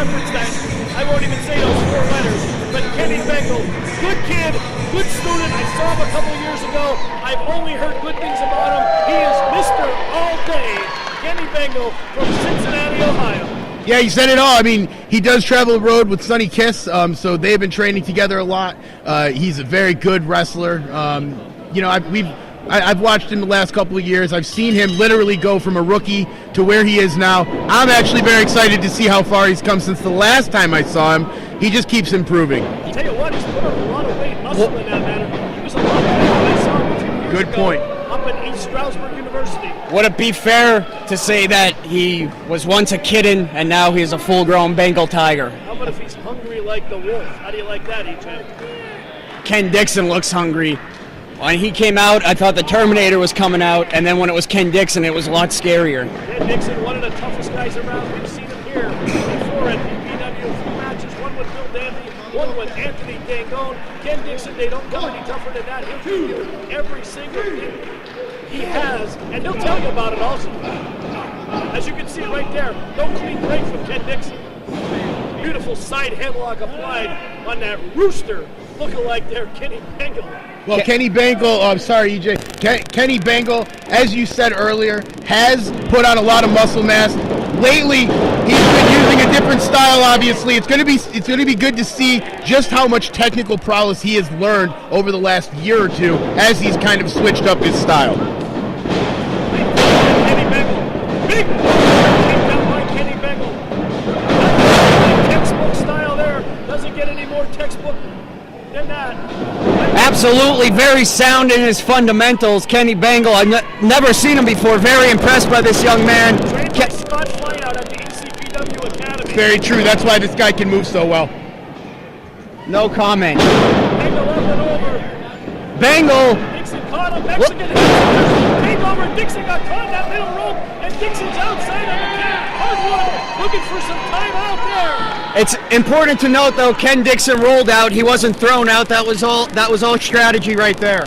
reference that. I won't even say those 4 letters. But Kenny Bengal, good kid, good student. I saw him a couple years ago. I've only heard good things about him. He is Mr. All Day, Kenny Bengal from Cincinnati, Ohio. Yeah, you said it all. I mean, he does travel the road with Sonny Kiss, so they've been training together a lot. He's a very good wrestler. I've watched him the last couple of years. I've seen him literally go from a rookie to where he is now. I'm actually very excited to see how far he's come since the last time I saw him. He just keeps improving. I'll tell you what, he's put on a lot of weight, muscle in that matter. He was a lot better when I saw him a few years Good ago point. up at East Stroudsburg University. Would it be fair to say that he was once a kitten and now he's a full-grown Bengal tiger? How about if he's hungry like the wolf? How do you like that, EJ? Ken Dixon looks hungry. When he came out, I thought the Terminator was coming out, and then when it was Ken Dixon, it was a lot scarier. Ken Dixon, one of the toughest guys around. We've seen him here before at PPW. 3 matches, one with Bill Danby, one with Anthony Dangone. Ken Dixon, they don't go any tougher than that. He'll give you every single thing he has, and he'll tell you about it also. As you can see right there, no clean break from Ken Dixon. Beautiful side headlock applied on that rooster look-alike there, Kenny Bengal. Well, Kenny Bengal, sorry, EJ. Kenny Bengal, as you said earlier, has put on a lot of muscle mass. Lately, he's been using a different style. Obviously, it's going to be good to see just how much technical prowess he has learned over the last year or two as he's kind of switched up his style. Kenny Bengal, big kick down by Kenny Bengal. Textbook style there. Doesn't get any more textbook than that. Absolutely very sound in his fundamentals, Kenny Bengal. I've never seen him before. Very impressed by this young man. Trained by Scott Flyout at the ECPW Academy. Very true. That's why this guy can move so well. No comment. Bengal up and over. Bengal. Dixon caught him. Mexican takeover. Dixon got caught in that middle rope, and Dixon's outside on the hardwood, looking for some time out there. It's important to note, though, Ken Dixon rolled out. He wasn't thrown out. That was all strategy right there.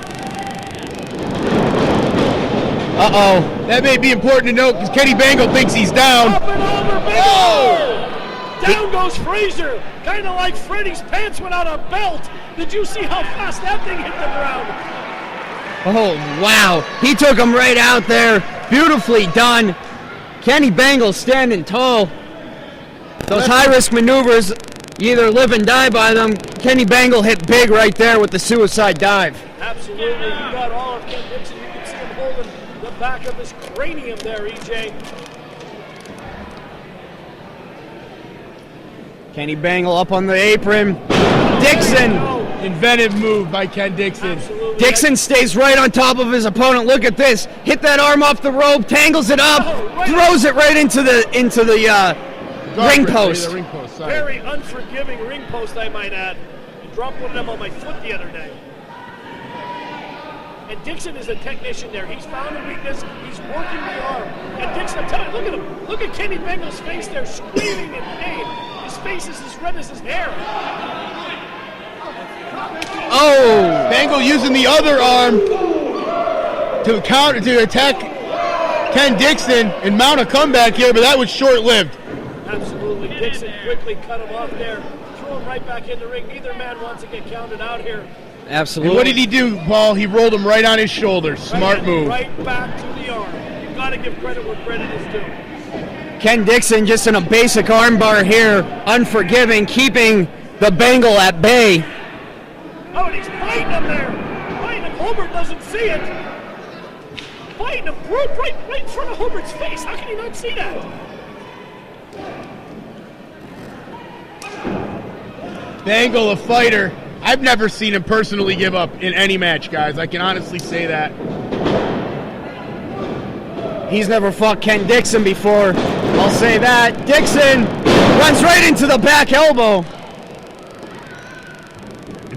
Uh-oh. That may be important to note because Kenny Bengal thinks he's down. Up and over, Bengal. Oh! Down goes Frazier. Kind of like Freddie's pants without a belt. Did you see how fast that thing hit the ground? Oh, wow. He took him right out there. Beautifully done. Kenny Bengal standing tall. Those high-risk maneuvers, you either live and die by them. Kenny Bengal hit big right there with the suicide dive. Absolutely. You got all of Ken Dixon. You can see him holding the back of his cranium there, EJ. Kenny Bengal up on the apron. Dixon. Inventive move by Ken Dixon. Absolutely. Dixon stays right on top of his opponent. Look at this. Hit that arm off the rope, tangles it up, throws it right into the ring post. Very unforgiving ring post, I might add. I dropped one of them on my foot the other day. And Dixon is a technician there. He's found a weakness. He's working the arm. And Dixon, I'm telling you, look at him. Look at Kenny Bengal's face there, screaming in pain. His face is as red as his hair. Oh! Bengal using the other arm to attack Ken Dixon and mount a comeback here, but that was short-lived. Absolutely. Dixon quickly cut him off there. Threw him right back in the ring. Neither man wants to get counted out here. Absolutely. And what did he do, Paul? He rolled him right on his shoulder. Smart move. Right back to the arm. You've got to give credit where credit is due. Ken Dixon just in a basic armbar here, unforgiving, keeping the Bengal at bay. Oh, and he's fighting him there. Fighting him. Hobart doesn't see it. Fighting him right in front of Hobart's face. How can he not see that? Bengal, a fighter. I've never seen him personally give up in any match, guys. I can honestly say that. He's never fought Ken Dixon before. I'll say that. Dixon runs right into the back elbow.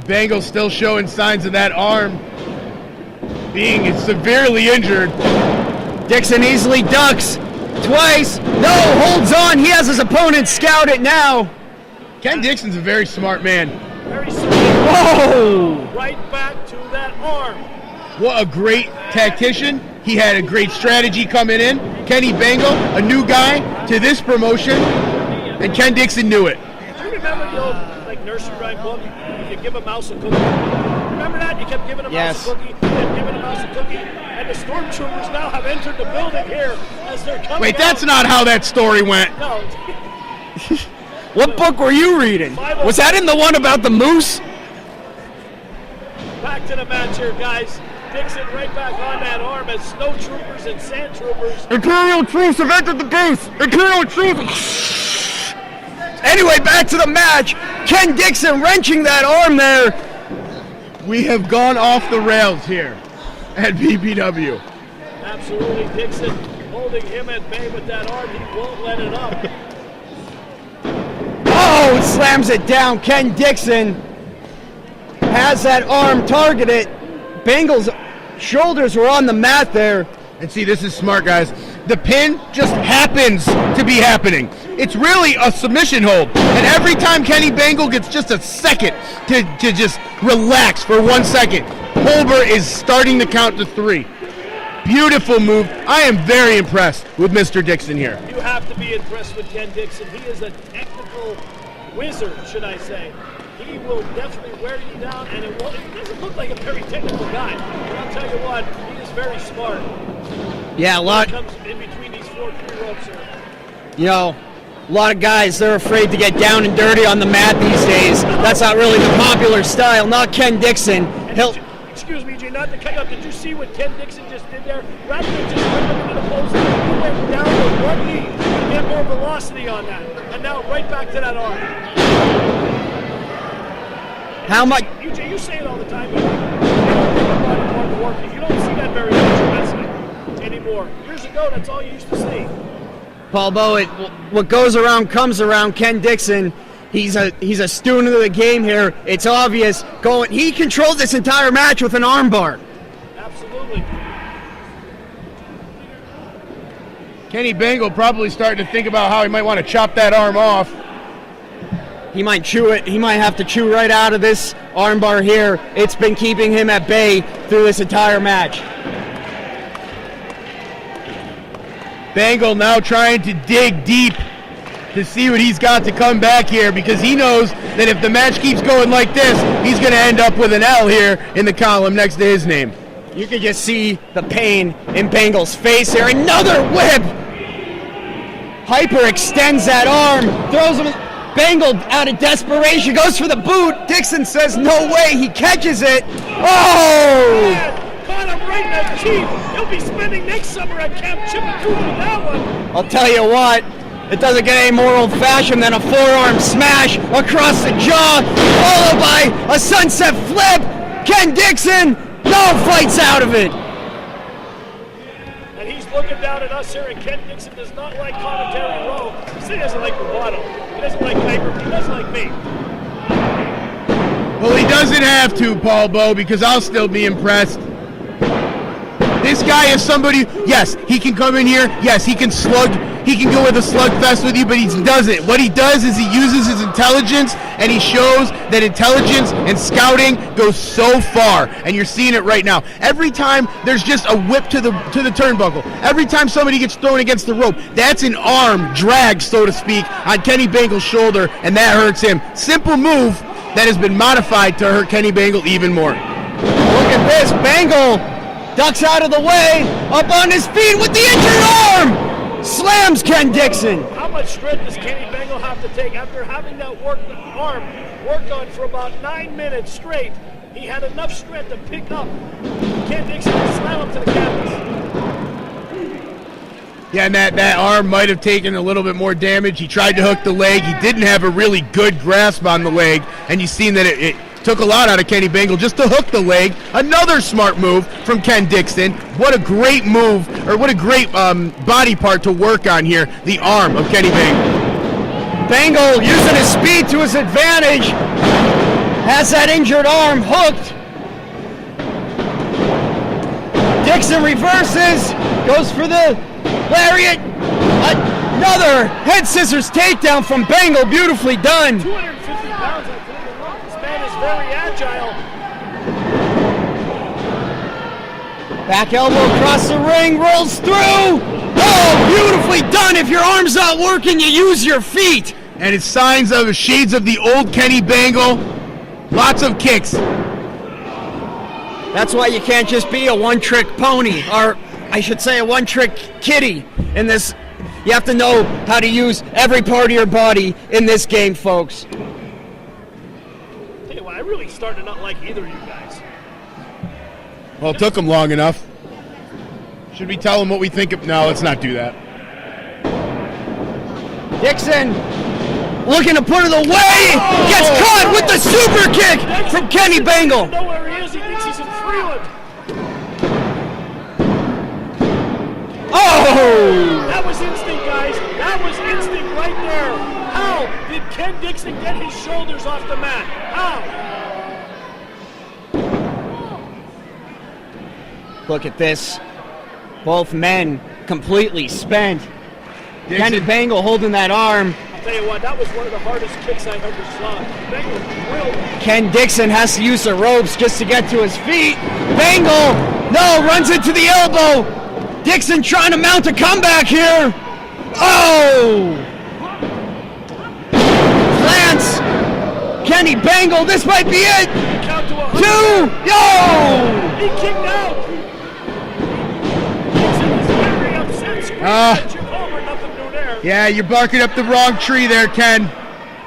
Bengal still showing signs of that arm being severely injured. Dixon easily ducks twice. No, holds on. He has his opponent scouted now. Ken Dixon's a very smart man. Very smart. Whoa! Right back to that arm. What a great tactician. He had a great strategy coming in. Kenny Bengal, a new guy to this promotion. and Ken Dixon knew it. Do you remember the old nursery rhyme book? You give a mouse a cookie. Remember that? You kept giving a mouse a cookie, and giving a mouse a cookie, and the stormtroopers now have entered the building here as they're coming. Wait, that's not how that story went. No. What book were you reading? Was that in the one about the moose? Back to the match here, guys. Dixon right back on that arm as snow troopers and sand troopers. Imperial troops have entered the booth. Imperial troops. Anyway, back to the match. Ken Dixon wrenching that arm there. We have gone off the rails here at PPW. Absolutely, Dixon holding him at bay with that arm. He won't let it up. Oh, slams it down. Ken Dixon has that arm targeted. Bengal's shoulders were on the mat there. And see, this is smart, guys. The pin just happens to be happening. It's really a submission hold. And every time Kenny Bengal gets just a second to just relax for 1 second, Holber is starting to count to 3. Beautiful move. I am very impressed with Mr. Dixon here. You have to be impressed with Ken Dixon. He is a technical wizard, should I say. He will definitely wear you down, and he doesn't look like a very technical guy. But I'll tell you what, he is very smart. Yeah, a lot. Comes in between these 4 key ropes here. You know, a lot of guys, they're afraid to get down and dirty on the mat these days. That's not really the popular style. Not Ken Dixon. Excuse me, Jay, not to cut you off. Did you see what Ken Dixon just did there? Rather than just ripping into the post, he went down with 1 knee to get more velocity on that. And now right back to that arm. How much? You say it all the time, but you don't see that very much in wrestling anymore. Years ago, that's all you used to see. Paul Bowe, what goes around comes around. Ken Dixon, he's a student of the game here. It's obvious. He controlled this entire match with an armbar. Absolutely. Kenny Bengal probably starting to think about how he might want to chop that arm off. He might chew it. He might have to chew right out of this armbar here. It's been keeping him at bay through this entire match. Bengal now trying to dig deep to see what he's got to come back here, because he knows that if the match keeps going like this, he's going to end up with an L here in the column next to his name. You can just see the pain in Bengal's face here. Another whip! Hyper extends that arm, throws him. Bengal, out of desperation, goes for the boot. Dixon says no way. He catches it. Oh! Caught him right in the teeth. He'll be spending next summer at Camp Chippewa with that one. I'll tell you what, it doesn't get any more old-fashioned than a forearm smash across the jaw, followed by a sunset flip. Ken Dixon, no fights out of it. And he's looking down at us here, and Ken Dixon does not like commentary row. He doesn't like bravado. He doesn't like hyper. He doesn't like me. Well, he doesn't have to, Paul Bowe, because I'll still be impressed. This guy is somebody, yes, he can come in here, yes, he can slug, he can go with a slugfest with you, but he doesn't. What he does is he uses his intelligence, and he shows that intelligence and scouting goes so far, and you're seeing it right now. Every time there's just a whip to the turnbuckle, every time somebody gets thrown against the rope, that's an arm drag, so to speak, on Kenny Bengal's shoulder, and that hurts him. Simple move that has been modified to hurt Kenny Bengal even more. Look at this, Bengal ducks out of the way, up on his feet with the injured arm, slams Ken Dixon. How much strength does Kenny Bengal have to take after having that arm work on for about 9 minutes straight? He had enough strength to pick up Ken Dixon and slam him to the canvas. Yeah, and that arm might have taken a little bit more damage. He tried to hook the leg. He didn't have a really good grasp on the leg, and you've seen that it took a lot out of Kenny Bengal just to hook the leg. Another smart move from Ken Dixon. What a great move, or what a great body part to work on here, the arm of Kenny Bengal. Bengal using his speed to his advantage, has that injured arm hooked. Dixon reverses, goes for the lariat. Another head scissors takedown from Bengal, beautifully done. 250 pounds, I think. This man is very agile. Back elbow across the ring, rolls through. Oh, beautifully done. If your arm's not working, you use your feet. And it's signs of shades of the old Kenny Bengal. Lots of kicks. That's why you can't just be a one-trick pony, or I should say a one-trick kitty in this. You have to know how to use every part of your body in this game, folks. Tell you what, I really started to not like either of you guys. Well, it took them long enough. Should we tell them what we think of? No, let's not do that. Dixon looking to put it away. Gets caught with the super kick from Kenny Bengal. He doesn't know where he is. He thinks he's in Freeland. Oh! That was instinct, guys. That was instinct right there. How did Ken Dixon get his shoulders off the mat? How? Look at this. Both men completely spent. Kenny Bengal holding that arm. I'll tell you what, that was one of the hardest kicks I ever saw. Bengal drilled. Ken Dixon has to use the ropes just to get to his feet. Bengal, no, runs into the elbow. Dixon trying to mount a comeback here. Oh! Lance, Kenny Bengal, this might be it. Count to 100. 2, yo! He kicked out. Dixon is very upset. Screaming at Jim Homer, nothing new there. Yeah, you're barking up the wrong tree there, Ken.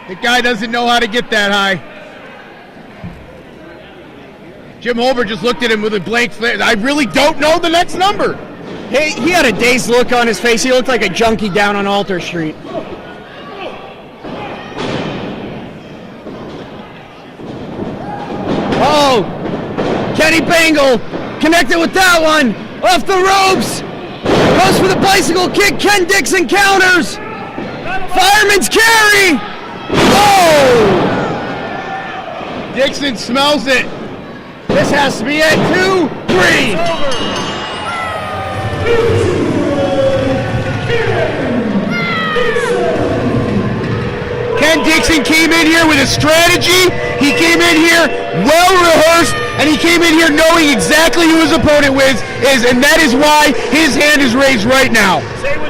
The guy doesn't know how to get that high. Jim Holbert just looked at him with a blank face. I really don't know the next number. Hey, he had a dazed look on his face. He looked like a junkie down on Alter Street. Oh! Kenny Bengal connected with that one. Off the ropes. Goes for the bicycle kick. Ken Dixon counters. Fireman's carry. Oh! Dixon smells it. This has to be it. 2, 3. Ken Dixon came in here with a strategy. He came in here well rehearsed, and he came in here knowing exactly who his opponent is, and that is why his hand is raised right now. Same